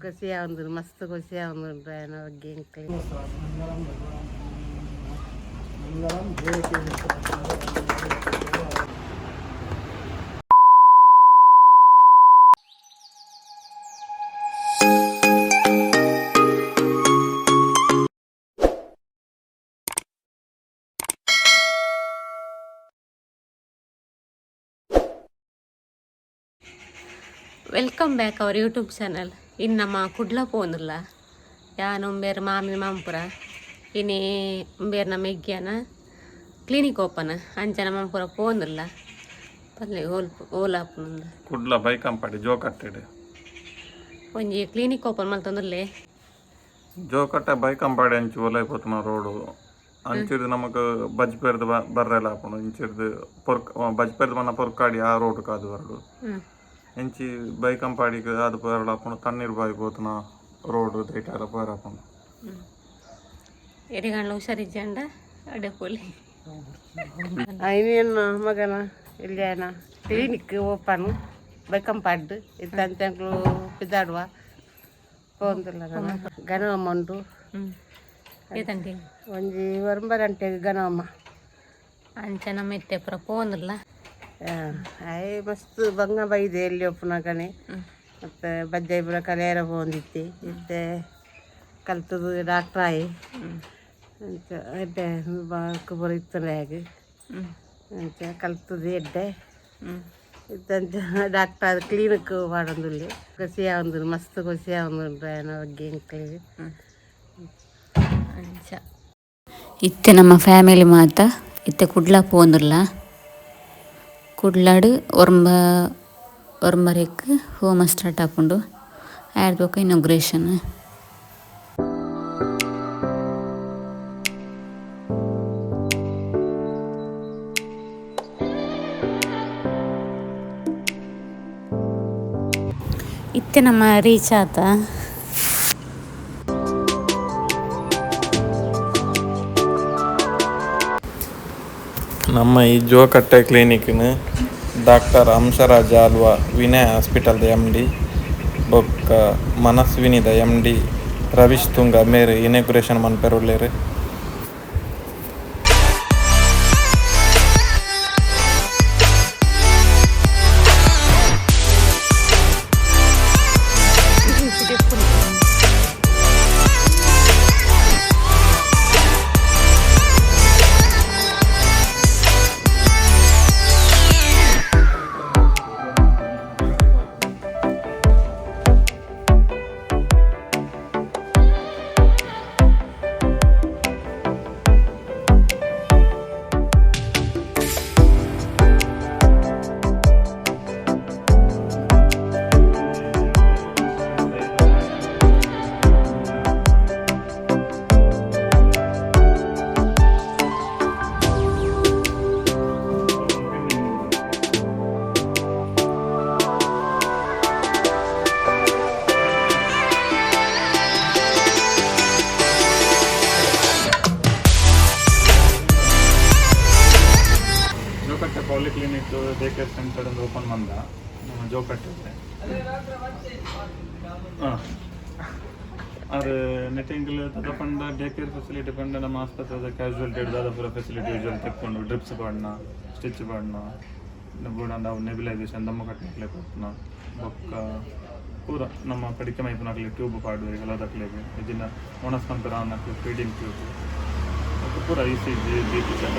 ಖುಷಿ ಆವಂದ್ರು ಮಸ್ತ್ ಖುಷಿ ಆವಂದ್ರು ఆయన ಬಗ್ಗೆ ఇంకలి welcome back our YouTube channel. ಇನ್ನು ನಮ್ಮ ಕುಡ್ಲ ಪೋನಿಲ್ಲ ಯಾನು ಬೇರೆ ಮಾಮಿ ಮಾಂಪುರ ಇನ್ನೇ ಬೇರೆ ನಮ್ಮ ಎಗ್ಗ್ಯಾನ ಕ್ಲಿನಿಕ್ ಓಪನ್ ಅಂಚನ ಮಾಂಪುರ ಪೋನಿಲ್ಲ ಪಲ್ಲೆ ಓಲಾಪುನಂದು ಕುಡ್ಲ ಬೈಕಂಪಾಡಿ ಜೋಕಟ್ಟೆಡೆ ಒಂಜಿ ಕ್ಲಿನಿಕ್ ಓಪನ್ ಮಲ್ತೊಂದುಲ್ಲೆ ಜೋಕಟ್ಟೆ ಬೈಕಂಪಾಡಿ ಅಂಚು ಓಲೈಪೋತುನ ರೋಡು ಅಂಚಿರ್ದು ನಮಕ್ ಬಜ್ಪೇರ್ದು ಬರ್ರೆಲ್ಲ ಆಪುಂಡು ಇಂಚಿರ್ದು ಬಜ್ಪೇರ್ದು ಮನ್ನ ಪೊರ್ಕಾಡಿ ಆ ರೋಡ್ ಕಾದು ಬರಡು ಎಂಚಿ ಬೈಕಂಪಾಡಿಗೆ ಅದು ಪೋರಾಪುಂಡು ತಣ್ಣೀರು ಬಾಯಿ ಪೋತುನ ರೋಡ್ ದೈಟಾರ ಪೋರಾಪುಂಡು ಎರಿಗಂಡ್ಲ ಹುಷಾರಿಜ್ಜಂಡ ಅಡೆ ಪೋಲಿ ಐನೇನು ಮಗನ ಇಲ್ಲೇನ ಕ್ಲಿನಿಕ್ ಓಪನ್ ಬೈಕಂಪಾಡ್ದು ಇತ್ತಂತಂಕ್ಲು ಪಿದಾಡುವ ಪೋಂದಿಲ್ಲ ಗನವಮ್ಮ ಉಂಟು ಏತಂಟಿ ಒಂಜಿ ಒಂಬರಂಟೆಗೆ ಗನವಮ್ಮ ಅಂಚ ನಮ್ಮ ಇತ್ತೆ ಪುರ ಪೋಂದಿಲ್ಲ ಆಯ್ ಮಸ್ತ್ ಬಂಗ ಬೈದೆ ಎಲ್ಲಿ ಒಪ್ಪುನ ಕಣೆ ಮತ್ತು ಬಜ್ಜಾಯಿಪುರ ಕಲೆಯರ ಪೋಂದಿತ್ತೆ ಇತ್ತೆ ಕಲ್ತದು ಡಾಕ್ಟ್ರ್ ಆಯಿ ಅಂಚ ಎಡ್ಡೆ ಬಾಕು ಪುರ ಇತ್ತಲೆ ಹಾಗೆ ಅಂಚ ಕಲ್ತದು ಎಡ್ಡೆ ಇತ್ತಂಚ ಡಾಕ್ಟರ್ ಕ್ಲಿನಿಕ್ ಮಾಡೊಂದುಲ್ಲೆ ಖುಷಿ ಆವಂದ್ರು ಮಸ್ತ್ ಖುಷಿ ಆವಂದುಂಟು ఆయన ಬಗ್ಗೆ ಇಂಕಲಿಗೆ ಅಂಚ ಇತ್ತೆ ನಮ್ಮ ಫ್ಯಾಮಿಲಿ ಮಾತ ಇತ್ತೆ ಕುಡ್ಲ ಪೋಂದುಲ್ಲ ಕುಡ್ಲಾಡು ಒರ್ಮರೆಕ್ ಹೋಮ ಸ್ಟಾರ್ಟ್ ಆಪುಂಡು ಆಡ್ಬೇಕು ಇನಾಗ್ರೇಷನ್ ಇತ್ತೆ ನಮ್ಮ ರೀಚ್ ಆತ ನಮ್ಮ ಈ ಜೋಕಟ್ಟೆ ಕ್ಲಿನಿಕ್ನ ಡಾಕ್ಟರ್ ಹಂಸರಾಜ ಅಲ್ವಾ ವಿನಯ್ ಹಾಸ್ಪಿಟಲ್ದ MD ಬೊಕ್ಕ ಮನಸ್ವಿನಿದ MD ರವೀಶ್ ತುಂಗ ಮೇರೆ ಇನಾಗ್ರೇಷನ್ ಮನ್ಪೆರುಲ್ಲೇರು ಪಾಲಿಕ್ಲಿನಿಕ್ ಡೇ ಕೇರ್ ಸೆಂಟರ್ ಅಂತ ಓಪನ್ ಬಂದ ನಮ್ಮ ಜೋಕಟ್ಟೆ ಅದು ನೆಟ್ಟಿಂಗ್ ತಗೊಂಡ ಡೇ ಕೇರ್ ಫೆಸಿಲಿಟಿ ಪಂಡ ನಮ್ಮ ಆಸ್ಪತ್ರೆದ ಕ್ಯಾಶುವಲ್ಟಿ ಹಿಡಿದಾದ ಪೂರ ಫೆಸಿಲಿಟಿ ಯೂಶಲ್ ತೆಕ್ಕೊಂಡು ಡ್ರಿಪ್ಸ್ ಪಾಡ್ನ ಸ್ಟಿಚ್ ಪಾಡ್ನ ಕೂಡ ನಾವು ನೆಬಿಲೈಸೇಷನ್ ದಮ್ಮ ಕಟ್ಟಲಿಕ್ಕೆ ಕೊಟ್ಟನ ಬೊಕ್ಕ ಪೂರ ನಮ್ಮ ಕಡಿಕೆ ಮೈಪುನಾಗಲಿ ಟ್ಯೂಬ್ ಪಾಡುವೆ ಎಲ್ಲದಕ್ಲಿಗೆ ಇದನ್ನ ಒಣಸ್ಕೊಂತರ ಅನ್ನಕ್ಕೆ ಫೀಡಿಂಗ್ ಟ್ಯೂಬ್ ಪೂರ ECG BP ಚೆಕಪ್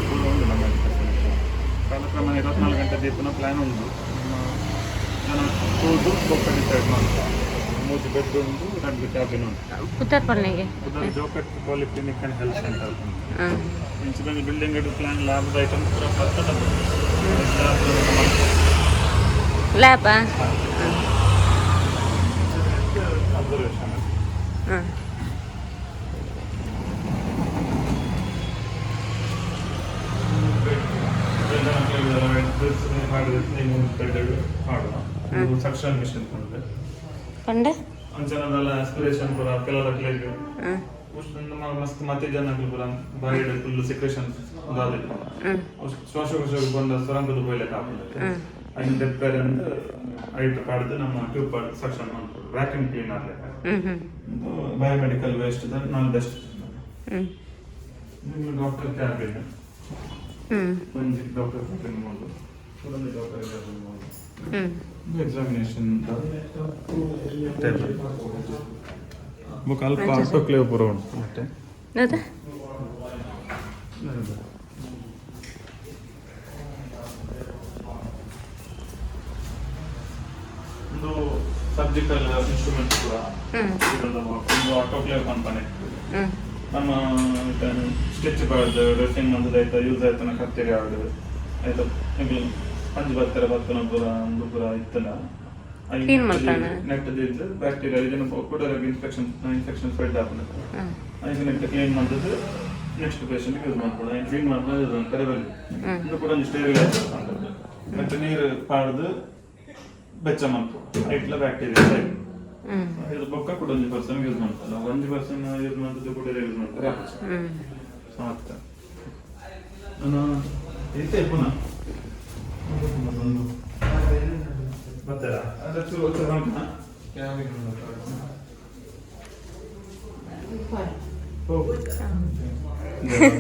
ಪೂರ ಉಂಟು ನಮ್ಮ ಫೆಸಿಲಿಟಿ ಕಾಲಕ್ರಮ 24 ಗಂಟೆ ದೀಪನ ಪ್ಲ್ಯಾನ್ ಉಂಟು ನಮ್ಮ ಜನ ಹೋದು ಬೊಕ್ಕ ಡಿಸೈಡ್ ಮಾಡ್ತಾರೆ 3 ಬೆಡ್ ಉಂಟು 2 ಕ್ಯಾಬಿನ್ ಉಂಟು ಉದರ್ Jokatte polyclinic and health centre incident building ಇಟ್ಟು ಪ್ಲ್ಯಾನ್ ಲ್ಯಾಬ್ ಐಟಮ್ ಪೂರ ಬರ್ತದೆ ಲ್ಯಾಬ್ ಅಬ್ಸರ್ವೇಷನ್ ಸಕ್ಷನ್ ಮಿಷನ್ ಕೊಂಡೆ ಅಂಚನದಲ್ಲ ಆಸ್ಪಿರೇಷನ್ ಪೂರ ಕೆಲವಕ್ಕೆ ಮಸ್ತ್ ಮತ್ತೆ ಜನಗಳು ಪೂರ ಬಾಯಿಡ್ ಫುಲ್ ಸಿಕ್ರೇಷನ್ ಶ್ವಾಸಕೋಶ ಬಂದ ಸೊರಂಗದ ಬಯಲಕ್ಕೆ ಹಾಕೊಂಡು അതിന് ഡെപ്പേരെന്ത് ആയിട്ട് പാടുದು ನಮ್ಮ ಟ್ಯೂಬ್ ಪಾಡ್ದು ಸಕ್ಷನ್ ಮಾಡ್ತಾರೆ ವ್ಯಾಕ್ಯೂಮ್ ಕ್ಲೀನರ್ ಬಯೋಮೆಡಿಕಲ್ ವೇಸ್ಟ್ ನಾನು ಬೆಸ್ಟ್ ಡಾಕ್ಟರ್ ಕ್ಯಾಬಿನ್ ಒಂದು ಡಾಕ್ಟರ್ ಕ್ಯಾಬಿನ್ ಮಾಡೋದು ಒಂದು ಡಾಕ್ಟರ್ ಕ್ಯಾಬಿನ್ ಮಾಡೋದು ಎಕ್ಸಾಮಿನೇಷನ್ ಟೇಬಲ್ ಬುಕ್ ಅಲ್ಪ ಆಟೋಕ್ಲೇವ್ ಪೂರ ಉಂಟು ಮತ್ತೆ ಅದ ಒಂದು ಸರ್ಜಿಕಲ್ ಇನ್ಸ್ಟ್ರೂಮೆಂಟ್ಸ್ ಕೂಡ ಒಂದು ಆಟೋಕ್ಲೇವ್ ಕಂಪನಿ ನಮ್ಮ ಸ್ಟಿಚ್ ಬಾರ್ದು ಡ್ರೆಸ್ಸಿಂಗ್ ಮಂದದ ಆಯ್ತಾ ಯೂಸ್ ಆಯ್ತಾನ ಕತ್ತೇರಿ ಆಡು ಆಯ್ತಾ ಅಂಜು ಬರ್ತಾರೆ ಬರ್ತನ ಪೂರ ಒಂದು ಪೂರ ಇತ್ತಲ್ಲ ನೆಟ್ ದಿದ್ದು ಬ್ಯಾಕ್ಟೀರಿಯಾ ಇದನ್ನು ಕೂಡ ಇನ್ಫೆಕ್ಷನ್ ಸ್ಪ್ರೆಡ್ ಆಗ್ತದೆ ಅದಕ್ಕೆ ನೆಟ್ ಕ್ಲೀನ್ ಮಾಡಿದ್ದು ನೆಕ್ಸ್ಟ್ ಪೇಷಂಟ್ಗೆ ಯೂಸ್ ಮಾಡ್ಬೋದು ಕ್ಲೀನ್ ಮಾಡ್ಬೋದು ಕರೆಬಲ್ಲಿ ಇದು ಕೂಡ ಒಂದು ಸ್ಟೇರಿಲೈಸ್ ಮಾಡ್ಬೋದು ಮತ್ತೆ ನೀರು ಪಾಡ್ದು ಬೆಚ್ಚ ಮಾಡ್ಬೋದು ಐಟ್ಲ ಬ್ಯಾಕ್ಟೀರಿಯಾ ಇದು ಬೊಕ್ಕ ಕೂಡ 1% ಯೂಸ್ ಮಾಡ್ತಾರೆ 1% ಯೂಸ್ ಮಾಡಿದ್ದು ಕೂಡ ಯೂಸ್ ಮಾಡ್ತಾರೆ ಸಾಕು ನಾನು ಇತ್ತೆ ಪುನಃ ಬರ್ತಾರಾ ಅದಕ್ಕೆ ಒತ್ತು ಹಾಕೋಣ ಹೋಗು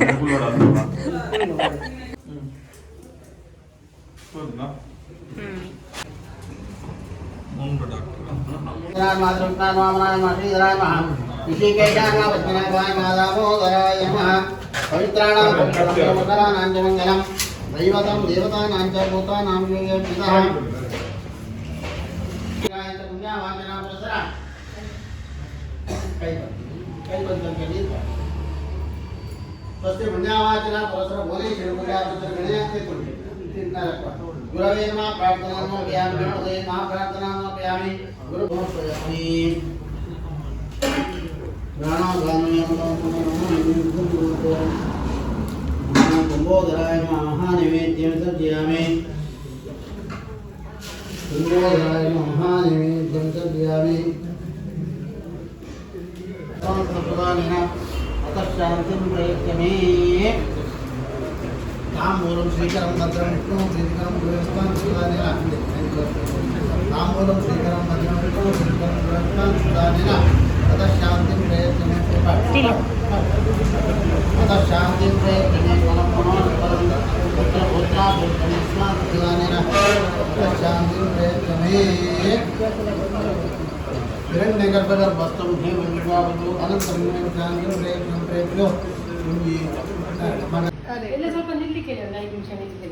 ನೆಗುಲೋಡ ಅಲ್ವಾ ಹೋದ್ನಾ ಮುಂದೆ ಡಾಕ್ಟರ್ ದೈವತಂ ದೇವತಾನಾಂಚ ಭೂತಾನಾಂ ಯೋಗೇ ಪಿತಃ ಪುಣ್ಯವಾಚನ ಪುರಸ್ಸರ ಕೈ ಬಂದಂಗೆ ನೀರು ಸ್ವಸ್ತಿ ಪುಣ್ಯವಾಚನ ಪುರಸ್ಸರ ಬೋಲಿ ಶಿರಪುಣ್ಯಾಪುತ್ರ ಗಣಯಂತೆ ಕೊಡಿ ಗುರವೇ ನಮಃ ಪ್ರಾರ್ಥನಾಂ ವ್ಯಾಮಿ ಗಣಪತಯೇ ನಮಃ ಪ್ರಾರ್ಥನಾಂ ವ್ಯಾಮಿ ಗುರು ಸಮರ್ಪಯಾಮಿ ಕುಂಭೋದರಾಯ ಮಹಾನೈವೇದ್ಯಂ ಸರ್ಜಯಾಮಿ ಕುಂಭೋದರಾಯ ಮಹಾನೈವೇದ್ಯಂ ಸರ್ಜಯಾಮಿ ಪ್ರದಾನೇನ ಅತಃಶಾಂತಿಂ ಪ್ರಯಚ್ಛಮೇ ತಾಂಬೂಲಂ ಶ್ರೀಕರಂ ಭದ್ರಂ ವಿಷ್ಣುಂ ಶ್ರೀಕರಂ ಗೃಹಸ್ಥಾಂ ಸುಧಾನೇನ ತಾಂಬೂಲಂ ಶ್ರೀಕರಂ ಭದ್ರಂ ವಿಷ್ಣುಂ ಶ್ರೀಕರಂ ಗೃಹಸ್ಥಾಂ ಸುಧಾನೇನ ಅತಃಶಾಂತಿಂ ಪ್ರಯಚ್ಛಮೇ शांति प्रयत्न पुत्र पुत्रा शांति प्रयत्न हिरण्य गर्भर वस्तु अनंतर शांति प्रयत्न प्रयत्नो ಸ್ವಲ್ಪ ನಿಲ್ಲಿಕ್ಕೆ 5 ನಿಮಿಷ ನಿಲ್ಲಿಕ್ಕೆ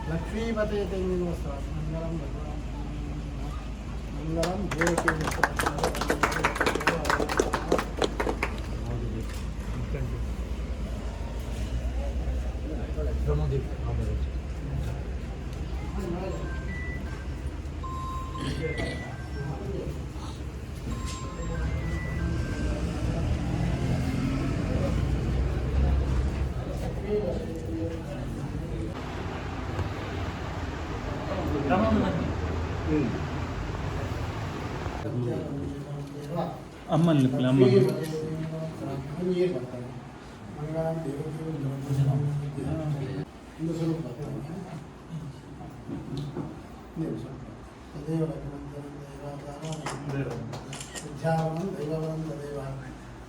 लक्ष्मीपते मंगलम मंगलम ಅಮ್ಮಲ್ಲಿ ಅಮ್ಮ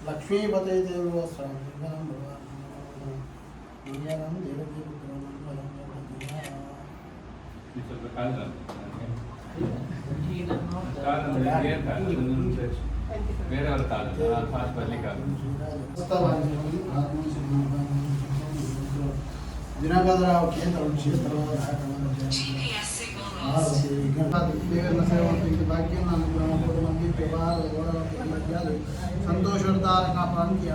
लक्ष्मीपते देव मंगलम मंगलम देवकी ಬೇರೆಯವರ ಕಾಲ ಫಾಸ್ಟ್ ಬರ್ಲಿಕ್ಕೆ ದಿನಭದ್ರಾವ್ ಕೇಂದ್ರ ಕ್ಷೇತ್ರ ದೇವರ ಸೇವಂತಿಗೆ ಭಾಗ್ಯ ನಾನು ಬ್ರಹ್ಮಪುರ ಮಂದಿ ವ್ಯವಹಾರ ಸಂತೋಷದಾರಕ ಪ್ರಾಂತ್ಯ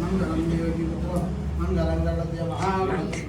ಮಂಗಲಂ ದೇವಕಿ ಪುತ್ರ ಮಂಗಲಂಗಲದ್ಯ ಮಹಾಗಣಪತಿ